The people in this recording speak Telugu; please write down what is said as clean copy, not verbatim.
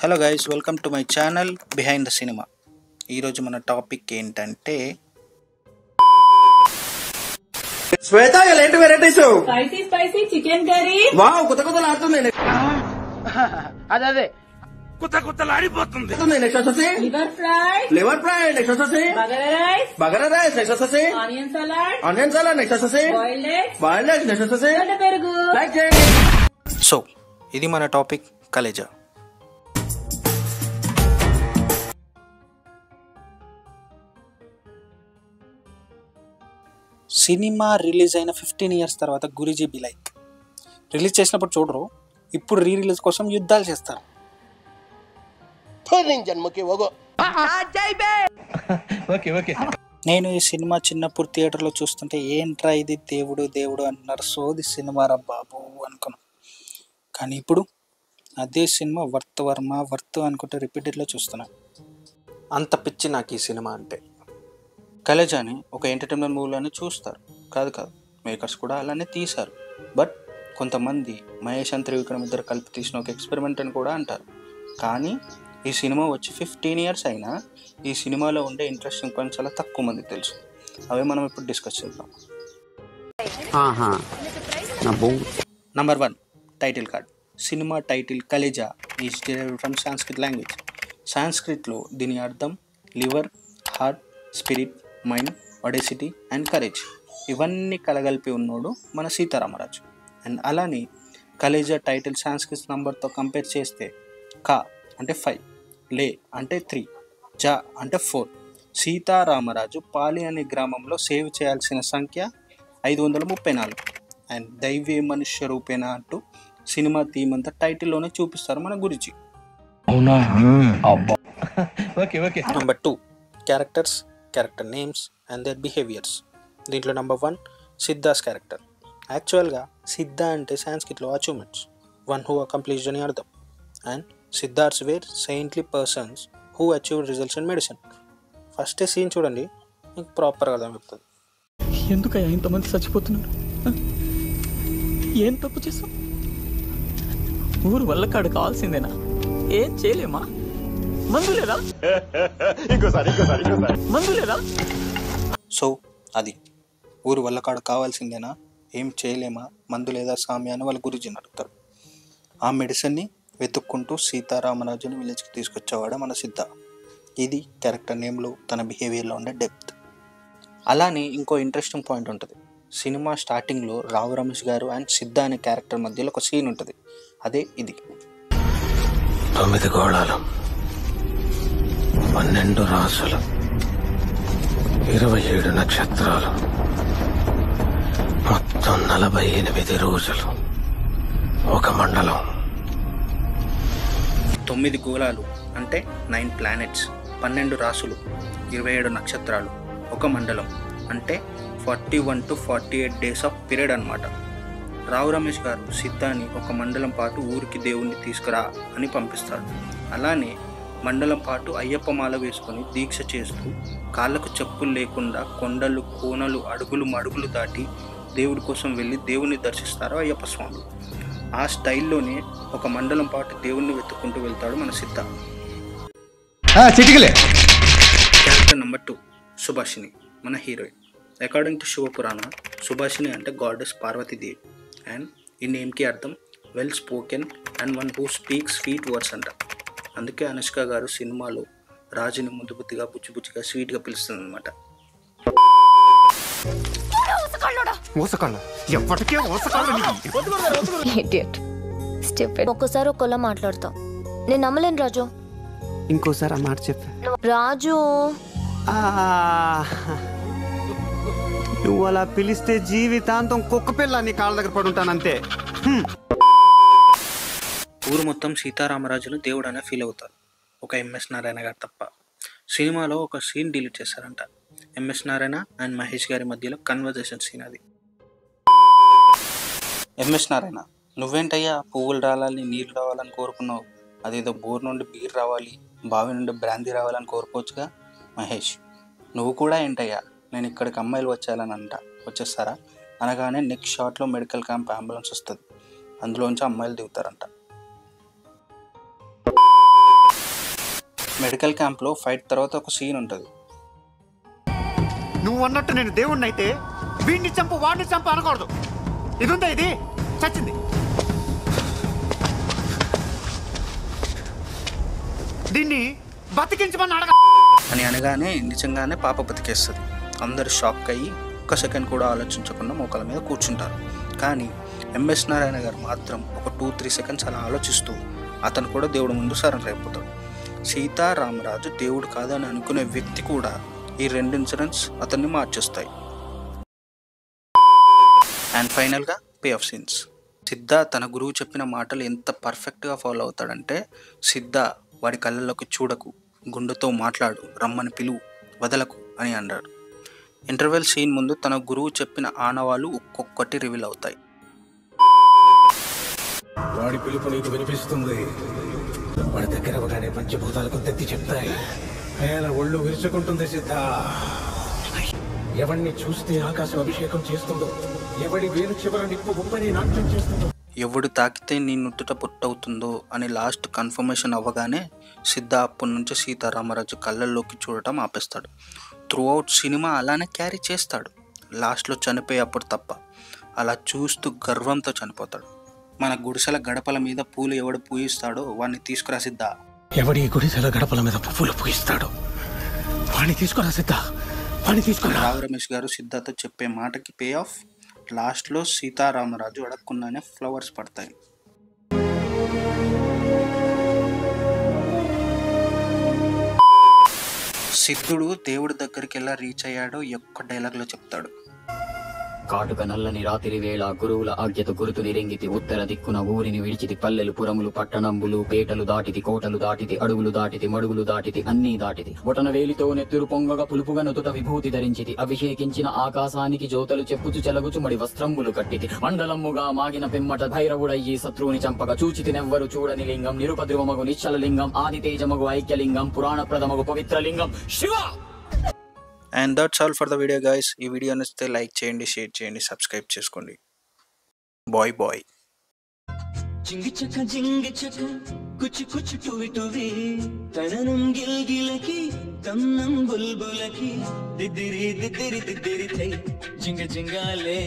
Hello guys, welcome to my channel behind the cinema. ఈరోజు మన టాపిక్ ఏంటంటే శ్వేత ఎలాంటి varieties spicy spicy chicken curry. Wow, కొత్త కొత్తలు ఆడుతుంది. అదే కొత్తలాడిపోతుంది. నెక్స్ట్ వచ్చేసి liver fry, liver fry. Next వచ్చేసి bagara rice, bagara rice. Next వచ్చేసి onion salad, onion salad. Next వచ్చేసి boiled eggs, boiled eggs. Next వచ్చేసి గడ్డ పెరుగు. లైక్ చేయండి. సో ఇది మన టాపిక్ కలేజా. సినిమా రిలీజ్ అయిన 15 years తర్వాత గురూజీ బి లైక్ రిలీజ్ చేసినప్పుడు చూడరు, ఇప్పుడు రిలీజ్ కోసం యుద్ధాలు చేస్తారు. నేను ఈ సినిమా చిన్నప్పుడు థియేటర్లో చూస్తుంటే ఏంట్రా ఇది దేవుడు దేవుడు అంటున్నారు, సోది సినిమా రా బాబు అనుకున్నాను. కానీ ఇప్పుడు అదే సినిమా వర్త్ అనుకుంటే రిపీటెడ్లో చూస్తున్నాను. అంత పిచ్చి నాకు ఈ సినిమా అంటే. కలేజాని ఒక ఎంటర్టైన్మెంట్ మూవీలోనే చూస్తారు, కాదు మేకర్స్ కూడా అలానే తీశారు. బట్ కొంతమంది మహేష్ అండ్ త్రివిక్రమ్ ఇద్దరు కలిపి తీసిన ఒక ఎక్స్పెరిమెంట్ అని కూడా అంటారు. కానీ ఈ సినిమా వచ్చి 15 years అయినా ఈ సినిమాలో ఉండే ఇంట్రెస్టింగ్ పాయింట్స్ చాలా తక్కువ మందికి తెలుసు. అవే మనం ఇప్పుడు డిస్కస్ చేద్దాం. Number 1, title card. Cinema title Khaleja is derived from Sanskrit language. సాంస్క్రిట్లో దీని అర్థం liver, heart, spirit, mind, audacity and courage. ఇవన్నీ కలగలిపి ఉన్నోడు మన సీతారామరాజు. అండ్ అలానే కలేజా టైటిల్ సాంస్క్రిట్ నంబర్తో కంపేర్ చేస్తే కా అంటే 5, లే అంటే 3, జా అంటే 4. సీతారామరాజు పాలి అనే గ్రామంలో సేవ్ చేయాల్సిన సంఖ్య 534. అండ్ దైవే మనుష్య రూపేణ అంటూ సినిమా థీమ్ అంతా టైటిల్లోనే చూపిస్తారు మన గురించి. Number 2, characters, character names and their behaviours. దీంట్లో నెంబర్ 1, సిద్ధాస్ క్యారెక్టర్. యాక్చువల్గా సిద్ధ అంటే సాంస్క్రిట్లో అచీవ్మెంట్స్, వన్ హూ అకంప్లిష్డ్ అని అర్థం. And Siddhars were saintly persons who achieved results in medicine. First scene చూడండి, మీకు ప్రాపర్గా అర్థమవుతుంది. ఎందుకయ్యా ఇంతమంది చచ్చిపోతున్నారు? ఏం తప్పు చేస్తాం? ఊరు వల్ల కాడు కావాల్సిందేనా? ఏం చేయలేమా? మందు లేదా? మందు లేదా? సో అది ఊరు వల్లకాడు కావాల్సిందేనా, ఏం చేయలేమా, మందు లేదా స్వామి అని వాళ్ళ గురుజీని అడుగుతారు. ఆ మెడిసిన్ని వెతుక్కుంటూ సీతారామరాజుని విలేజ్కి తీసుకొచ్చేవాడు మన సిద్ధ. ఇది క్యారెక్టర్ నేమ్లో తన బిహేవియర్లో ఉండే డెప్త్. అలానే ఇంకో ఇంట్రెస్టింగ్ పాయింట్ ఉంటుంది. సినిమా స్టార్టింగ్లో రావు రమేష్ గారు అండ్ సిద్ధ అనే క్యారెక్టర్ మధ్యలో ఒక సీన్ ఉంటుంది. అదే ఇది. 9 గోళాలు, 12 రాసులు, 27 నక్షత్రాలు, మొత్తం 48 రోజులు, ఒక మండలం. 9 గోళాలు అంటే 9 planets, 12 రాసులు, 27 నక్షత్రాలు, ఒక మండలం అంటే 41 to 48 days ఆఫ్ పీరియడ్ అనమాట. రావు రమేష్ గారు సిద్ధాన్ని ఒక మండలం పాటు ఊరికి దేవుణ్ణి తీసుకురా అని పంపిస్తాడు. అలానే మండలం పాటు అయ్యప్ప మాల వేసుకొని దీక్ష చేస్తూ కాళ్ళకు చెప్పులు లేకుండా కొండలు, కోనలు, అడుగులు మడుగులు దాటి దేవుడి కోసం వెళ్ళి దేవుణ్ణి దర్శిస్తారు అయ్యప్ప స్వామి. ఆ స్టైల్లోనే ఒక మండలం పాటు దేవుణ్ణి వెతుక్కుంటూ వెళ్తాడు మన సిద్ధ. క్యారెక్టర్ నెంబర్ 2, సుభాషిణి, మన heroine. According to Shiva Purana, Subhashini అంటే గాడెస్ పార్వతీదేవి. అండ్ ఈ నేమ్కి అర్థం well spoken and one who speaks sweet words అంట. అందుకే అనుష్క గారు సినిమాలో రాజుని ముద్దుబుద్దిగా బుచ్చిబుచ్చిగా స్వీట్గా పిలుస్తుంది అనమాట. ఒక్కసారి ఒకలా మాట్లాడతాం, నేను నమ్మలేను రాజు. ఇంకోసారి ఆ మాట చెప్పా రాజు. నువ్వు అలా పిలిస్తే జీవితాంతం కుక్క పిల్ల నీ కాళ్ళ దగ్గర పడి ఉంటానంతే. ఊరు మొత్తం సీతారామరాజును దేవుడు అనే ఫీల్ అవుతారు, ఒక ఎంఎస్ నారాయణ గారు తప్ప. సినిమాలో ఒక సీన్ డిలీట్ చేశారంట. ఎంఎస్ నారాయణ అండ్ మహేష్ గారి మధ్యలో కన్వర్జేషన్ సీన్ అది. ఎంఎస్ నారాయణ, నువ్వేంటయ్యా పువ్వులు రావాలని నీళ్ళు రావాలని కోరుకున్నావు, అదేదో బోర్ నుండి బీర్ రావాలి, బావి నుండి బ్రాందీ రావాలని కోరుకోవచ్చుగా. మహేష్, నువ్వు కూడా ఏంటయ్యా నేను ఇక్కడికి అమ్మాయిలు వచ్చేస్తారా అనగానే నెక్స్ట్ షాట్లో మెడికల్ క్యాంప్ అంబులెన్స్ వస్తుంది, అందులోంచి అమ్మాయిలు దిగుతారంట. మెడికల్ క్యాంప్లో ఫైట్ తర్వాత ఒక సీన్ ఉంటుంది. నువ్వు అన్నట్టు నేను దేవుణ్ణి అయితే వీడిని చంపు వాడిని చంపు అనకూడదు. ఇది ఉందా, ఇది చచ్చింది. దీన్ని బతికించమని అడగ అని అనగానే నిజంగానే పాప బతికేస్తుంది. అందరు షాక్ అయ్యి ఒక్క సెకండ్ కూడా ఆలోచించకుండా మోకాల మీద కూర్చుంటారు. కానీ ఎంఎస్ నారాయణ గారు మాత్రం ఒక 2-3 సెకండ్స్ అలా ఆలోచిస్తూ అతను కూడా దేవుడి ముందు సరెండర్ అయిపోతాడు. సీతారామరాజు దేవుడు కాదని అనుకునే వ్యక్తి కూడా ఈ 2 ఇన్సిడెంట్స్ అతన్ని మార్చేస్తాయి. అండ్ ఫైనల్గా పే ఆఫ్ సీన్స్. సిద్ధ తన గురువు చెప్పిన మాటలు ఎంత పర్ఫెక్ట్గా ఫాలో అవుతాడంటే, సిద్ధ వాడి కళ్ళల్లోకి చూడకు, గుండెతో మాట్లాడు, రమ్మని పిలువు, వదలకు అని అన్నాడు. ఇంటర్వెల్ సీన్ ముందు తన గురువు చెప్పిన ఆనవాళ్ళు ఒక్కొక్కటి రివీల్ అవుతాయి. వాడి పిలుపు నీకు వినిపిస్తుంది. వాడి దగ్గర అవగానే పంచభూతాలకు తెత్తి చెప్తాయి. ఆయన ఒళ్ళు విరుచుకుంటుంది సిద్ధ. ఎవరిని చూస్తే ఆకాశం అభిషేకం చేస్తుందో, ఎవడి వేలు చివర నిప్పు గుంపని నాట్యం చేస్తుందో, ఎవడు తాకితే నీ నుట్టుట పుట్టవుతుందో అని లాస్ట్ కన్ఫర్మేషన్ అవ్వగానే సిద్ధ అప్పటి నుంచి సీతారామరాజు కళ్ళల్లోకి చూడటం ఆపేస్తాడు. త్రూఅవుట్ సినిమా అలానే క్యారీ చేస్తాడు. లాస్ట్లో చనిపోయేప్పుడు తప్ప. అలా చూస్తూ గర్వంతో చనిపోతాడు. మన గుడిసెల గడపల మీద పూలు ఎవడు పూయిస్తాడో వాడిని తీసుకురా సిద్ధ. ఎవడి గుడిసెల గడపల మీద పువ్వులు పూయిస్తాడో వాడిని తీసుకురా సిద్ధ, వాడిని తీసుకురా. రావు రమేష్ గారు సిద్ధతో చెప్పే మాటకి పే ఆఫ్. లాస్ట్లో సీతారామరాజు అడగకుండానే ఫ్లవర్స్ పడతాయి. సిద్ధుడు దేవుడి దగ్గరికి ఎలా రీచ్ అయ్యాడో ఒక్క డైలాగ్లో చెప్తాడు. కాటుక నల్లని రాత్రి వేళ గురువుల ఆజ్ఞత గురుతు నిరింగితి. ఉత్తర దిక్కున ఊరిని విడిచితి. పల్లెలు పురములు పట్టణంబులు పేటలు దాటితి. కోటలు దాటితి. అడుగులు దాటితి. మడుగులు దాటితి. అన్నీ దాటితి. బొటన వేలితో నెత్తురు పొంగగా పులుపుగా నుతుట విభూతి ధరించితి. అభిషేకించిన ఆకాశానికి జ్యోతలు చెప్పుచు చెలగుచు మడి వస్త్రంబులు కట్టితి. మండలమ్ముగా మాగిన పిమ్మట భైరవుడయ్యి శత్రువుని చంపగా చూచితి నెవ్వరు చూడని లింగం. నిరుపద్రువమగు నిశ్చల లింగం. ఆది తేజమగు ఐక్యలింగం. పురాణ ప్రథమగు పవిత్ర లింగం Shiva. And that's all for the video guys. ఈ వీడియో నచ్చితే లైక్ చేయండి, షేర్ చేయండి, సబ్స్క్రైబ్ చేసుకోండి. Bye bye. జింగి చక జింగి చక కుచి కుచి టువి టువి తననం గిల్గిలకి తన్నం బుల్బులకి దిద్దిరి దిద్దిరి దిద్దిరి తై జింగ జింగాలే